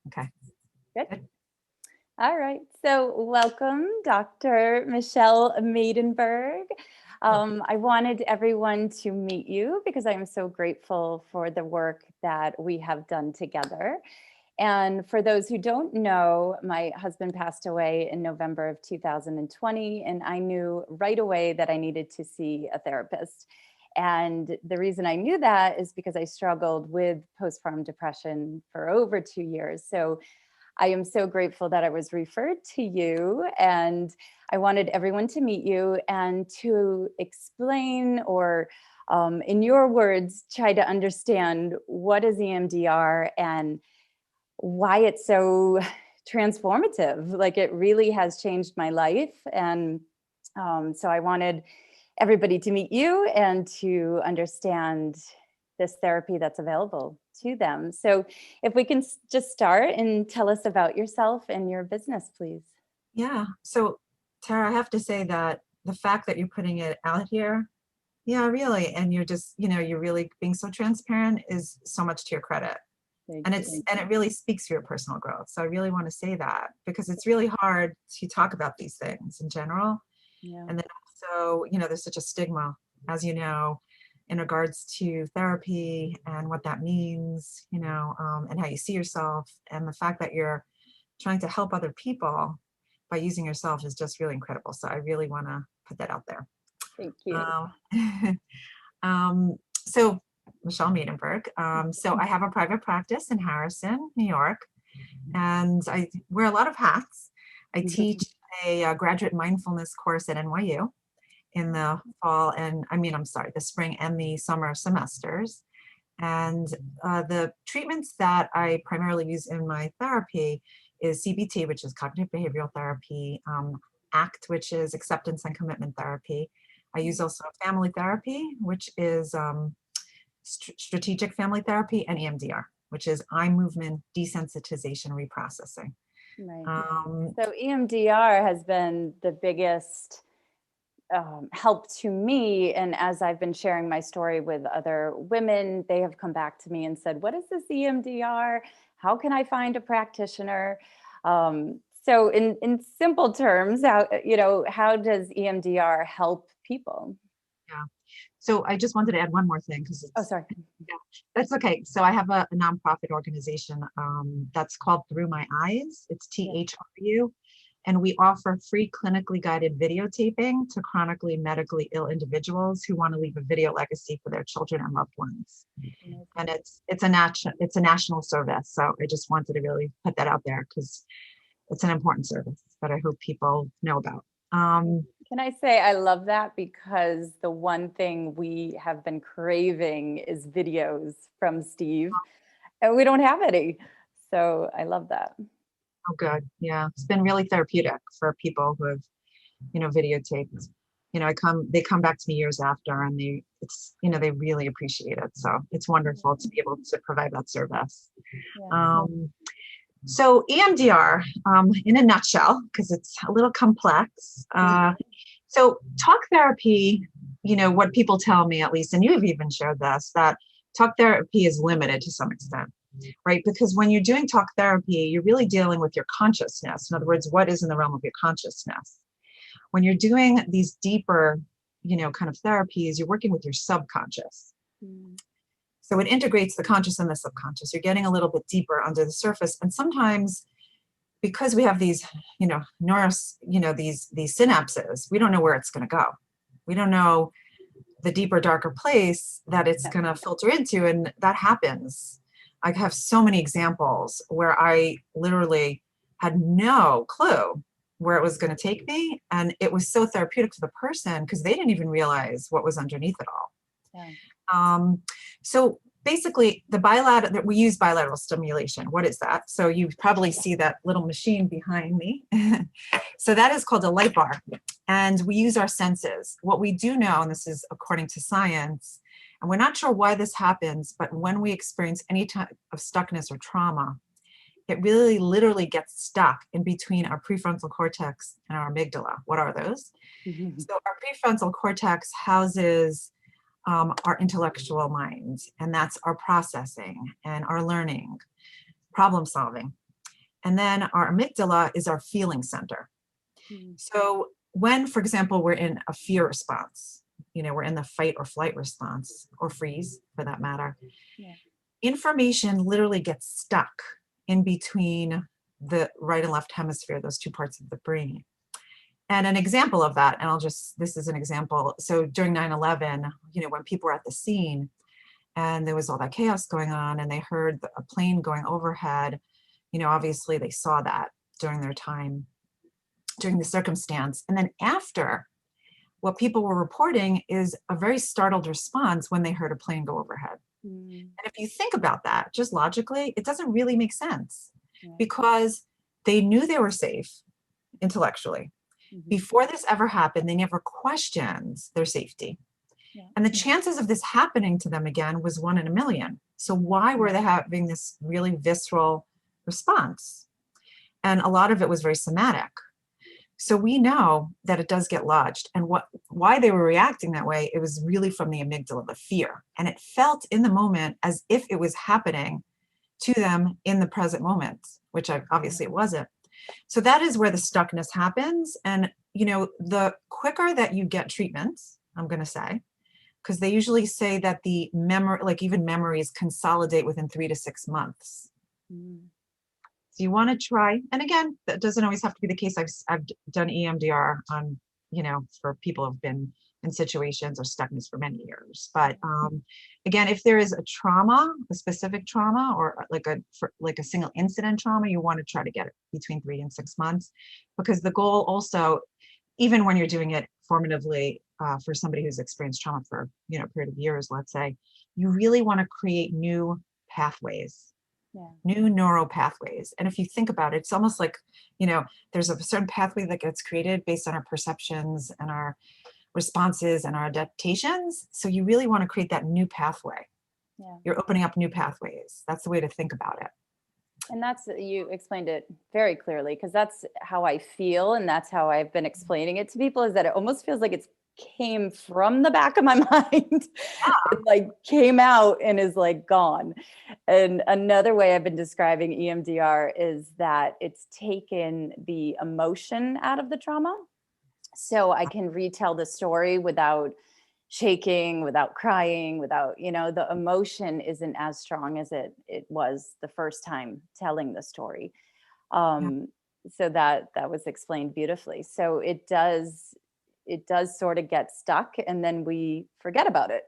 Okay. Good. All right. So welcome, Dr. Michelle Maidenberg. I wanted everyone to meet you because I am so grateful for the work that we have done together. And for those who don't know, my husband passed away in November of 2020, and I knew right away that I needed to see a therapist. And the reason I knew that is because I struggled with postpartum depression for over 2 years. So I am so grateful that I was referred to you, and I wanted everyone to meet you and to explain, or in your words, try to understand what is EMDR and why it's so transformative. Like, it really has changed my life. And so I wanted everybody to meet you and to understand this therapy that's available to them. So if we can just start and tell us about yourself and your business, please. Yeah. So, Tara, I have to say that the fact that you're putting it out here, yeah, really, and you're just, you're really being so transparent is so much to your credit. Thank And you. it really speaks to your personal growth. So I really want to say that because it's really hard to talk about these things in general. Yeah. And then also, there's such a stigma, as you know, in regards to therapy and what that means, and how you see yourself, and the fact that you're trying to help other people by using yourself is just really incredible. So I really want to put that out there. Thank you. So Michelle Maidenberg. So I have a private practice in Harrison, New York, and I wear a lot of hats. I teach a graduate mindfulness course at NYU in the fall and the spring and the summer semesters. And the treatments that I primarily use in my therapy is CBT, which is cognitive behavioral therapy, ACT, which is acceptance and commitment therapy. I use also family therapy, which is strategic family therapy, and EMDR, which is eye movement desensitization reprocessing. Right. So EMDR has been the biggest help to me. And as I've been sharing my story with other women, they have come back to me and said, what is this EMDR? How can I find a practitioner? So in simple terms, how does EMDR help people? Yeah. So I just wanted to add one more thing because Oh, sorry. Yeah, that's okay. So I have a nonprofit organization that's called Through My Eyes. It's THRU. And we offer free clinically guided videotaping to chronically medically ill individuals who want to leave a video legacy for their children and loved ones. And it's a national service. So I just wanted to really put that out there because it's an important service that I hope people know about. Can I say I love that, because the one thing we have been craving is videos from Steve, and we don't have any. So I love that. Oh, good. Yeah, it's been really therapeutic for people who have, videotaped. They come back to me years after, and they really appreciate it. So it's wonderful to be able to provide that service. Yeah. So EMDR, in a nutshell, because it's a little complex. So talk therapy, what people tell me, at least, and you've even shared this, that talk therapy is limited to some extent, right? Because when you're doing talk therapy, you're really dealing with your consciousness. In other words, what is in the realm of your consciousness? When you're doing these deeper, kind of therapies, you're working with your subconscious. So it integrates the conscious and the subconscious. You're getting a little bit deeper under the surface. And sometimes, because we have these, these synapses, we don't know where it's going to go. We don't know the deeper, darker place that it's going to filter into. And that happens. I have so many examples where I literally had no clue where it was going to take me. And it was so therapeutic for the person because they didn't even realize what was underneath it all. Yeah. So basically, we use bilateral stimulation. What is that? So you probably see that little machine behind me. So that is called a light bar. And we use our senses. What we do know, and this is according to science, and we're not sure why this happens, but when we experience any type of stuckness or trauma, it really literally gets stuck in between our prefrontal cortex and our amygdala. What are those? So our prefrontal cortex houses our intellectual mind, and that's our processing and our learning, problem solving. And then our amygdala is our feeling center. So when, for example, we're in a fear response, we're in the fight or flight response, or freeze for that matter, information literally gets stuck in between the right and left hemisphere, those two parts of the brain. And an example of that, and this is an example. So during 9/11, when people were at the scene and there was all that chaos going on and they heard a plane going overhead, obviously they saw that during their time, during the circumstance. And then after, what people were reporting is a very startled response when they heard a plane go overhead. And if you think about that, just logically, it doesn't really make sense because they knew they were safe intellectually. Before this ever happened, they never questioned their safety. And the chances of this happening to them again was 1 in a million. So why were they having this really visceral response? And a lot of it was very somatic. So we know that it does get lodged. And why they were reacting that way, it was really from the amygdala, the fear. And it felt in the moment as if it was happening to them in the present moment, which obviously it wasn't. So that is where the stuckness happens. And, the quicker that you get treatments, I'm going to say, because they usually say that the memory, like even memories, consolidate within 3 to 6 months. So you want to try, and again, that doesn't always have to be the case. I've done EMDR on, for people who've been in situations or stuckness for many years. But again, if there is a trauma, a specific trauma, or like a single incident trauma, you want to try to get it between 3 and 6 months, because the goal also, even when you're doing it formatively for somebody who's experienced trauma for a period of years, let's say, you really want to create new pathways. New neural pathways. And if you think about it, it's almost like, there's a certain pathway that gets created based on our perceptions and our responses and our adaptations. So you really want to create that new pathway. You're opening up new pathways. That's the way to think about it. And you explained it very clearly, because that's how I feel. And that's how I've been explaining it to people, is that it almost feels like it's came from the back of my mind. It like came out and is like gone. And another way I've been describing EMDR is that it's taken the emotion out of the trauma. So I can retell the story without shaking, without crying, without, the emotion isn't as strong as it was the first time telling the story. So that was explained beautifully. So it does sort of get stuck, and then we forget about it.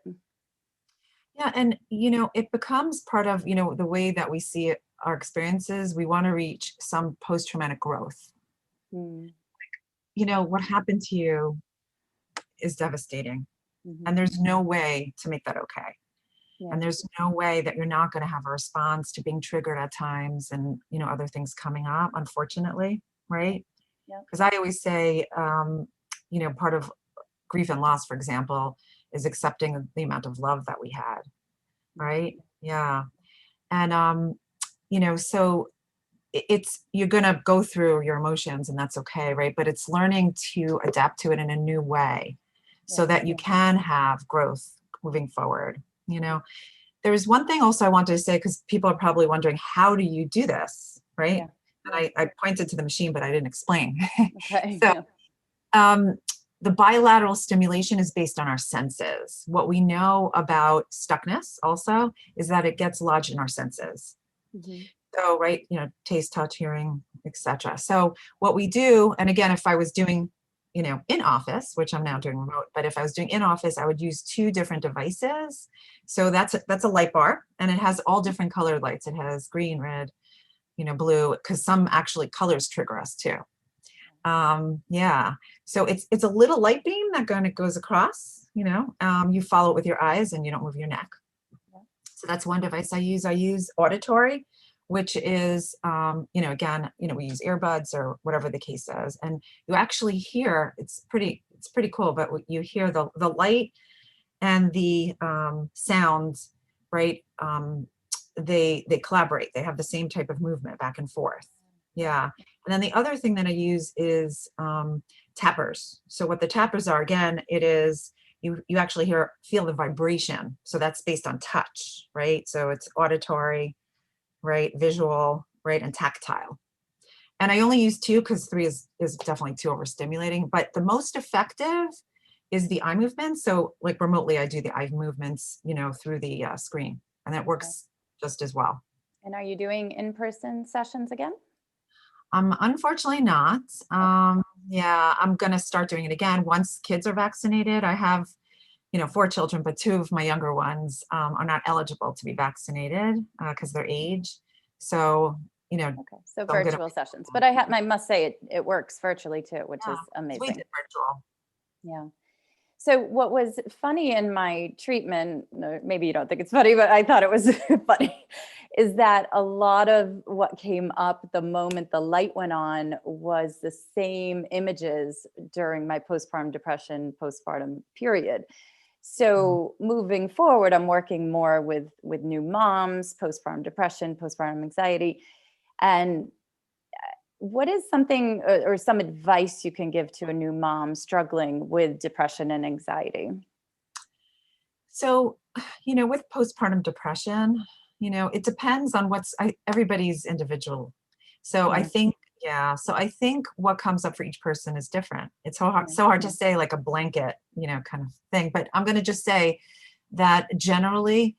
Yeah. And, it becomes part of, the way that we see it, our experiences. We want to reach some post-traumatic growth. What happened to you is devastating. And there's no way to make that okay. And there's no way that you're not going to have a response to being triggered at times and, other things coming up, unfortunately, right? Because I always say, part of grief and loss, for example, is accepting the amount of love that we had, right? Yeah. And, so you're going to go through your emotions, and that's okay, right? But it's learning to adapt to it in a new way so that you can have growth moving forward. There's one thing also I wanted to say, because people are probably wondering, how do you do this, right? And I pointed to the machine, but I didn't explain. Okay. So the bilateral stimulation is based on our senses. What we know about stuckness also is that it gets lodged in our senses. So, right, taste, touch, hearing, etc. So what we do, and again, if I was doing, in office, which I'm now doing remote, but if I was doing in office, I would use 2 different devices. So that's a light bar, and it has all different colored lights. It has green, red, blue, because some actually colors trigger us too. Yeah. So it's a little light beam that kind of goes across, you follow it with your eyes and you don't move your neck. So that's one device I use. I use auditory, which is, again, we use earbuds or whatever the case is. And you actually hear, it's pretty cool, but you hear the light and the sounds, right? They collaborate. They have the same type of movement back and forth. Yeah. And then the other thing that I use is tappers. So what the tappers are, again, it is, you actually feel the vibration. So that's based on touch, right? So it's auditory, right? Visual, right? And tactile. And I only use 2 because 3 is definitely too overstimulating. But the most effective is the eye movement. So like remotely, I do the eye movements, through the screen, and that Okay. works just as well. And are you doing in-person sessions again? Unfortunately not. Okay. Yeah, I'm gonna start doing it again once kids are vaccinated. I have, 4 children, but 2 of my younger ones are not eligible to be vaccinated because their age. So, Okay. So so I'm gonna, virtual sessions, but I must say it works virtually too, which yeah, is 'cause we amazing. did virtual. Yeah. So what was funny in my treatment, no, maybe you don't think it's funny, but I thought it was funny, is that a lot of what came up the moment the light went on was the same images during my postpartum depression, postpartum period. Mm. So moving forward, I'm working more with new moms, postpartum depression, postpartum anxiety. And what is something or some advice you can give to a new mom struggling with depression and anxiety? So, with postpartum depression, it depends on everybody's individual. So I Yeah, think, yeah, so I think what comes up for each person is different. It's yeah, so hard to say like a blanket, kind of thing. But I'm going to just say that generally,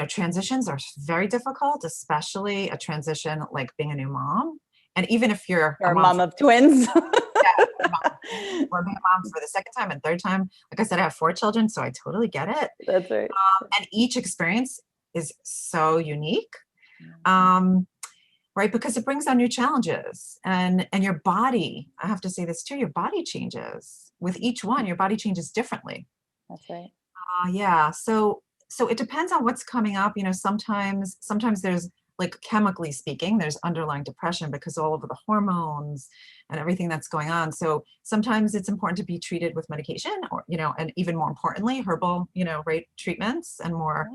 transitions are very difficult, especially a transition like being a new mom. And even if you're a or mom mom for, of twins. yeah, a mom, or being a mom for the second time and third time, like I said, I have 4 children, so I totally get it. That's right. And each experience is so unique, Yeah, um, right? Because it brings on new challenges, and your body. I have to say this too. Your body changes with each one. Your body changes differently. that's right. Yeah. So it depends on what's coming up. Sometimes there's, like, chemically speaking, there's underlying depression because all of the hormones and everything that's going on. So sometimes it's important to be treated with medication, or, and even more importantly, herbal, right, treatments, and more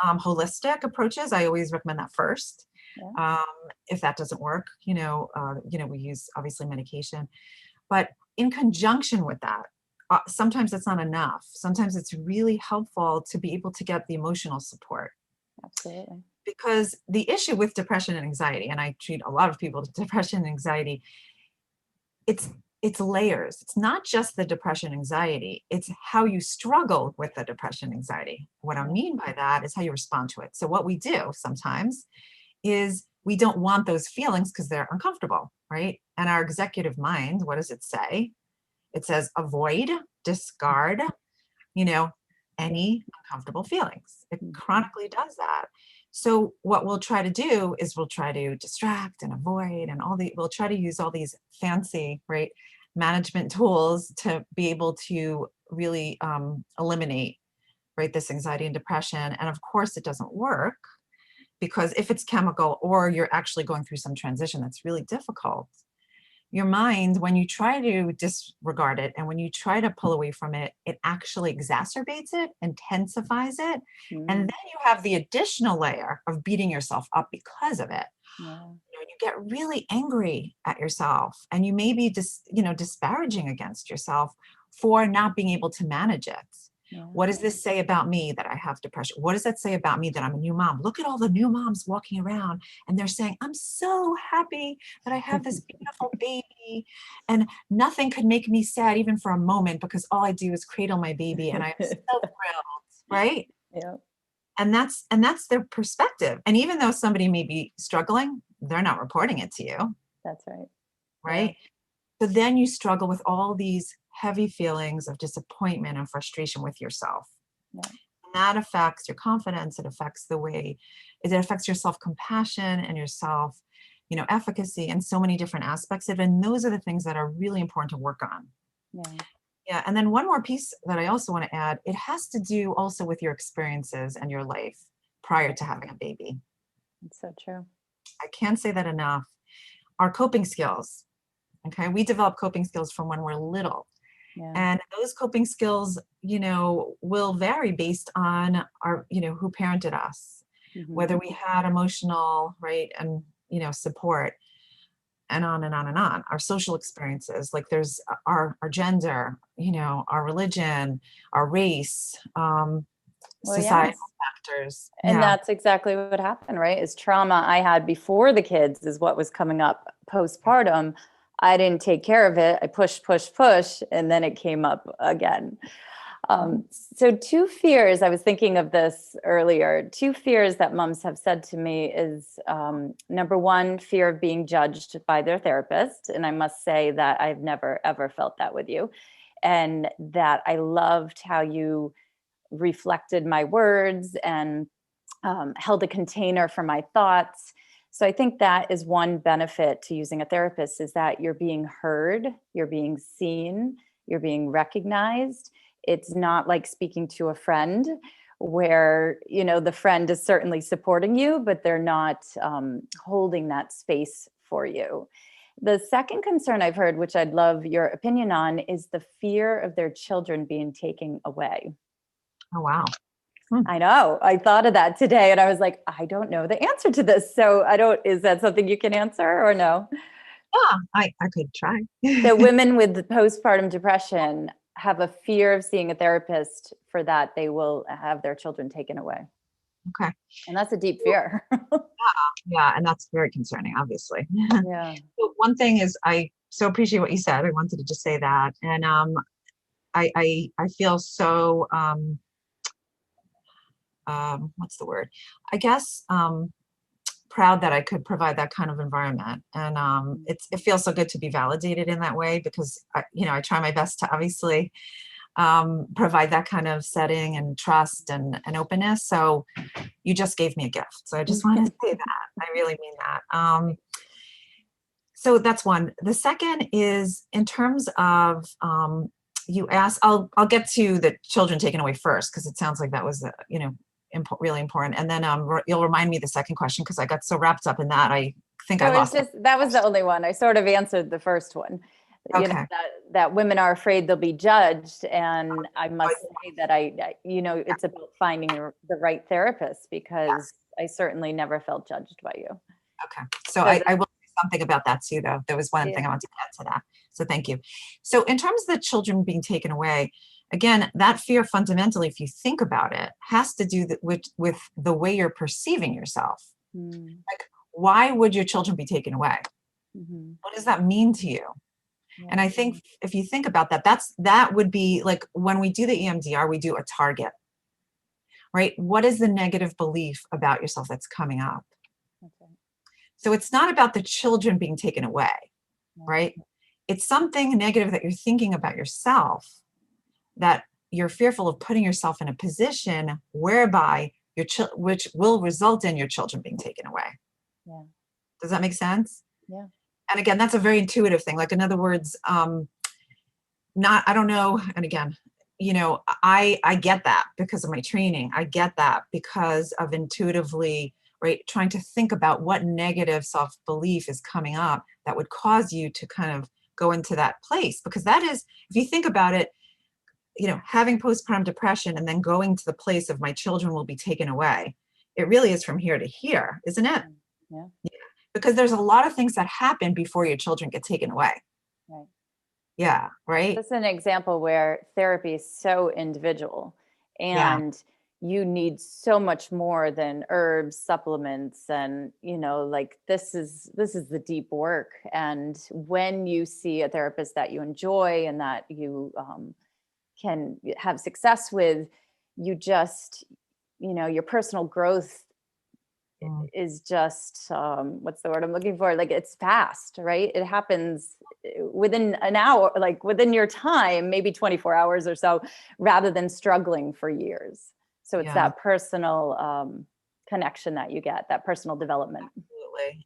Yeah, holistic approaches. I always recommend that first. yeah, Um, if that doesn't work, we use obviously medication, but in conjunction with that, sometimes it's not enough. Sometimes it's really helpful to be able to get the emotional support, absolutely. because the issue with depression and anxiety, and I treat a lot of people with depression and anxiety, it's it's layers. It's not just the depression anxiety, it's how you struggle with the depression anxiety. What I Yeah, mean by that is how you respond to it. So what we do sometimes is we don't want those feelings because they're uncomfortable, right? And our executive mind, what does it say? It says avoid, discard, you know, yeah. any uncomfortable feelings. It Mhm. chronically does that. So what we'll try to do is we'll try to distract and avoid, and we'll try to use all these fancy, right, management tools to be able to really eliminate, right, this anxiety and depression. And of course it doesn't work, because if it's chemical or you're actually going through some transition that's really difficult, your mind, when you try to disregard it and when you try to pull away from it, it actually exacerbates it, intensifies it. And Mm, then you have the additional layer of beating yourself up because of it. yeah, You get really angry at yourself, and you may be disparaging against yourself for not being able to manage it. yeah. What does this say about me that I have depression? What does that say about me that I'm a new mom? Look at all the new moms walking around and they're saying, I'm so happy that I have this beautiful baby, and nothing could make me sad even for a moment, because all I do is cradle my baby and I'm so thrilled, right? Yeah, And that's their perspective. And even though somebody may be struggling, they're not reporting it to you, that's right. Yeah, right? So then you struggle with all these heavy feelings of disappointment and frustration with yourself. yeah, And that affects your confidence. It affects it affects your self-compassion and your self, efficacy, and so many different aspects of it. And those are the things that are really important to work on. yeah. Yeah. And then one more piece that I also want to add, it has to do also with your experiences and your life prior to having a baby. It's so true. I can't say that enough. Our coping skills, okay? We develop coping skills from when we're little. Yeah. And those coping skills, will vary based on who parented us, Hmm. whether we had emotional, right, and, support, and on and on and on. Our social experiences, like there's our gender, our religion, our race, Well, societal yes. factors. And Yeah. that's exactly what happened, right? Is trauma I had before the kids is what was coming up postpartum. I didn't take care of it. I pushed, pushed, pushed, and then it came up again. So two fears, I was thinking of this earlier, two fears that moms have said to me is number one, fear of being judged by their therapist. And I must say that I've never, ever felt that with you. And that I loved how you reflected my words and held a container for my thoughts. So I think that is one benefit to using a therapist is that you're being heard, you're being seen, you're being recognized. It's not like speaking to a friend where, you know, the friend is certainly supporting you, but they're not holding that space for you. The second concern I've heard, which I'd love your opinion on, is the fear of their children being taken away. Oh, wow. I know. I thought of that today and I was like, I don't know the answer to this. So is that something you can answer or no? Yeah, I could try. So women with postpartum depression have a fear of seeing a therapist for that they will have their children taken away. Okay. And that's a deep fear. Yeah, and that's very concerning, obviously. Yeah. So one thing is I so appreciate what you said. I wanted to just say that. And I feel so what's the word? I guess proud that I could provide that kind of environment. And it feels so good to be validated in that way because I try my best to obviously provide that kind of setting and trust and openness. So you just gave me a gift. So I just want to say that. I really mean that. So that's one. The second is in terms of you asked, I'll get to the children taken away first because it sounds like that was really important. And then you'll remind me the second question because I got so wrapped up in that I think I So it's lost it. just that was the only one. I sort of answered the first one. You know, Okay. that women are afraid they'll be judged. And I must say that it's about finding the right therapist because I certainly never felt judged by you. Okay. So So I will say something about that too, though. There was one thing I wanted to add to that. So thank you. So in terms of the children being taken away, again, that fear fundamentally, if you think about it, has to do with the way you're perceiving yourself. Like, why would your children be taken away? What does that mean to you? Yeah. And I think if you think about that, that would be like when we do the EMDR, we do a target, right? What is the negative belief about yourself that's coming up? Okay. So it's not about the children being taken away, right? It's something negative that you're thinking about yourself that you're fearful of putting yourself in a position whereby which will result in your children being taken away. Yeah. Does that make sense? Yeah. And again, that's a very intuitive thing. Like, in other words, I don't know. And again, I get that because of my training. I get that because of intuitively, right, trying to think about what negative self-belief is coming up that would cause you to kind of go into that place. Because that is, if you think about it, having postpartum depression and then going to the place of my children will be taken away. It really is from here to here, isn't it? Yeah. Because there's a lot of things that happen before your children get taken away. Right. Yeah, right? This is an example where therapy is so individual and you need so much more than herbs, supplements, and like this is the deep work. And when you see a therapist that you enjoy and that you can have success with, you just your personal growth is just what's the word I'm looking for? Like, it's fast, right? It happens within an hour, like within your time, maybe 24 hours or so, rather than struggling for years. So it's that personal connection that you get, that personal development.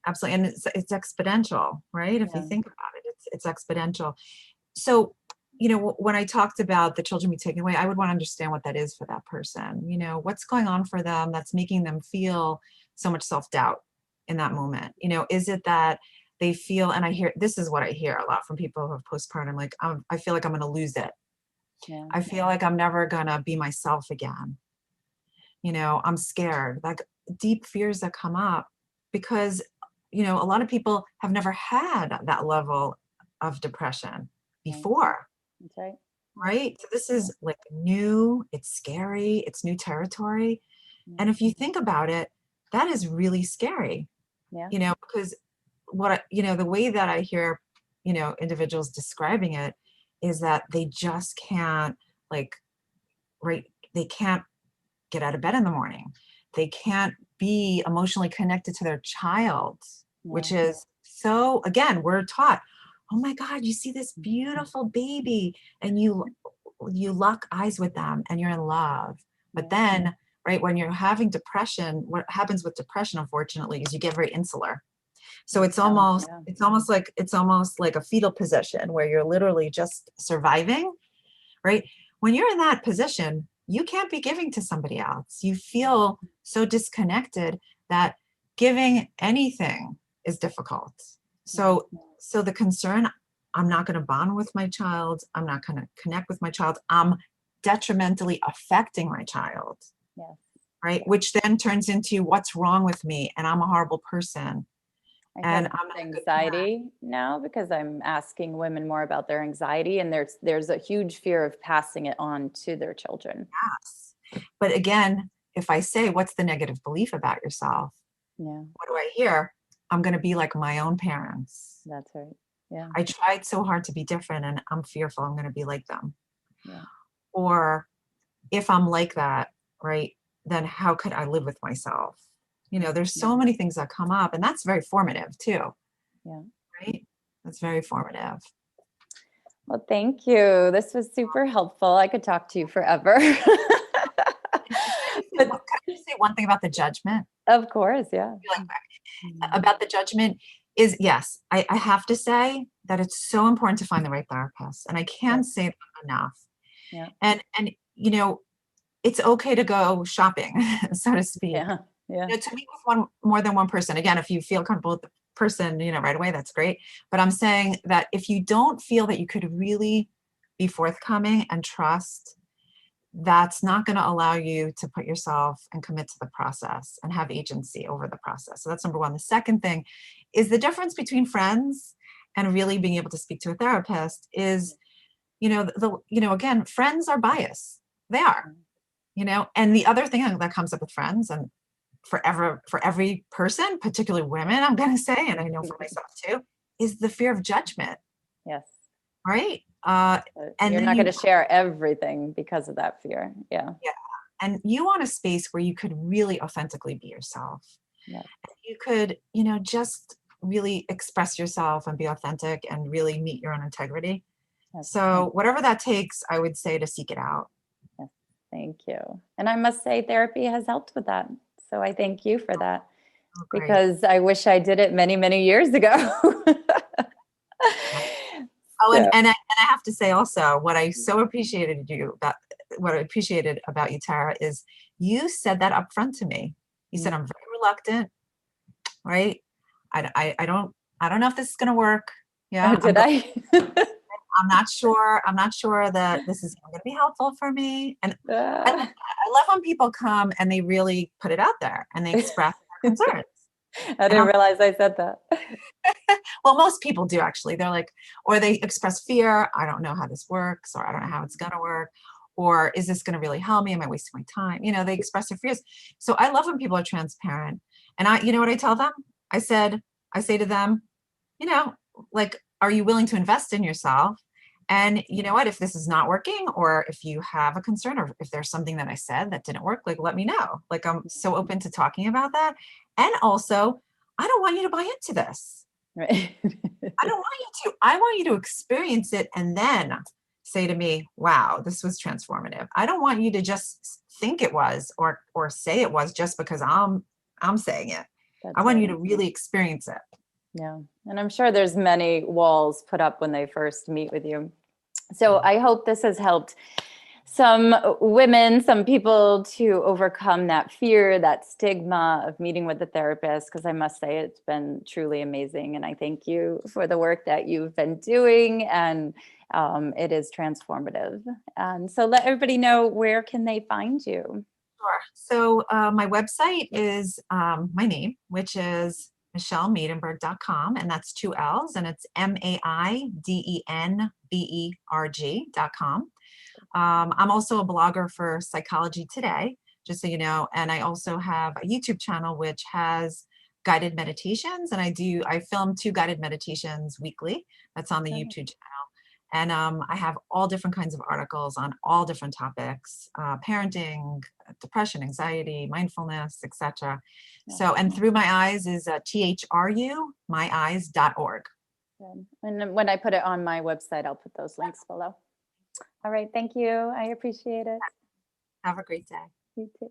Absolutely. And it's exponential, right? If you think about it, it's exponential. So when I talked about the children being taken away, I would want to understand what that is for that person. What's going on for them that's making them feel so much self-doubt in that moment. Is it that they feel, and this is what I hear a lot from people who have postpartum, like, I feel like I'm going to lose it. Yeah. I feel like I'm never going to be myself again. I'm scared, like deep fears that come up because, a lot of people have never had that level of depression before. That's right. right? So this is like new, it's scary, it's new territory. And if you think about it, that is really scary, Yeah. because the way that I hear, individuals describing it is that they just can't, like, right, they can't get out of bed in the morning. They can't be emotionally connected to their child, which Yeah. is so, again, we're taught, oh my God, you see this beautiful baby and you lock eyes with them and you're in love. But Yeah. then, right, when you're having depression, what happens with depression, unfortunately, is you get very insular. So it's almost Yeah. it's almost like a fetal position where you're literally just surviving, right? When you're in that position, you can't be giving to somebody else. You feel so disconnected that giving anything is difficult. So the concern, I'm not going to bond with my child, I'm not going to connect with my child, I'm detrimentally affecting my child, Yes. right? Which then turns into what's wrong with me and I'm a horrible person I and have I'm not a good parent. anxiety now because I'm asking women more about their anxiety, and there's a huge fear of passing it on to their children. Yes. But again, if I say, what's the negative belief about yourself? Yeah, What do I hear? I'm going to be like my own parents. that's right. Yeah, I tried so hard to be different and I'm fearful I'm going to be like them. yeah, Or if I'm like that, right, then how could I live with myself? There's so many things that come up, and that's very formative too, yeah. right? That's very formative. Well, thank you. This was super helpful. I could talk to you forever. Can But I just say one thing about the judgment? of course, yeah. Really quick. About the judgment is, yes, I have to say that it's so important to find the right therapist, and I Yeah, can't say that enough. yeah, And it's okay to go shopping, so to speak. yeah, yeah. To meet with more than one person. Again, if you feel comfortable with the person, right away, that's great. But I'm saying that if you don't feel that you could really be forthcoming and trust, that's not going to allow you to put yourself and commit to the process and have agency over the process. So that's number one. The second thing is the difference between friends and really being able to speak to a therapist is, again, friends are biased. They are, and the other thing that comes up with friends, and for every person, particularly women, I'm going to say, and I know for myself too, is the fear of judgment, Yes. right? And You're then not going to share everything because of that fear. Yeah. yeah, and you want a space where you could really authentically be yourself. Yeah. You could, just really express yourself and be authentic and really meet your own integrity. Yes. So whatever that takes, I would say to seek it out. Yes. Thank you. And I must say therapy has helped with that. So I thank you for that, Oh, great. because I wish I did it many, many years ago. Oh, So, and I have to say also, what I so appreciated what I appreciated about you, Tara, is you said that up front to me. You said, I'm very reluctant, right? I don't know if this is going to work. oh, Yeah, did I? I'm not sure. I'm not sure that this is going to be helpful for me. And I Uh, love when people come and they really put it out there and they express their concerns. I And didn't realize I said that. well, most people do actually. They're like, or they express fear. I don't know how this works, or I don't know how it's going to work, or is this going to really help me? Am I wasting my time? They express their fears. So I love when people are transparent. And you know what I tell them? I say to them, like, are you willing to invest in yourself? And you know what, if this is not working, or if you have a concern, or if there's something that I said that didn't work, like, let me know. Like, I'm so open to talking about that. And also, I don't want you to buy into this. Right. I don't want you to. I want you to experience it and then say to me, wow, this was transformative. I don't want you to just think it was, or say it was just because I'm saying it. That's I want you right. to really experience it. Yeah. And I'm sure there's many walls put up when they first meet with you. So I hope this has helped some women, some people to overcome that fear, that stigma of meeting with a therapist, because I must say it's been truly amazing. And I thank you for the work that you've been doing, and it is transformative. And so let everybody know, where can they find you? Sure. So my website is my name, which is michellemaidenberg.com, and that's 2 L's, and it's Maidenberg.com. I'm also a blogger for Psychology Today, just so you know, and I also have a YouTube channel which has guided meditations, and I film 2 guided meditations weekly. That's on the Okay. YouTube channel. And I have all different kinds of articles on all different topics, parenting, depression, anxiety, mindfulness, etc. So, and Through My Eyes is THRU, myeyes.org. Good. And then when I put it on my website, I'll put those links below. All right. Thank you. I appreciate it. Have a great day. You too.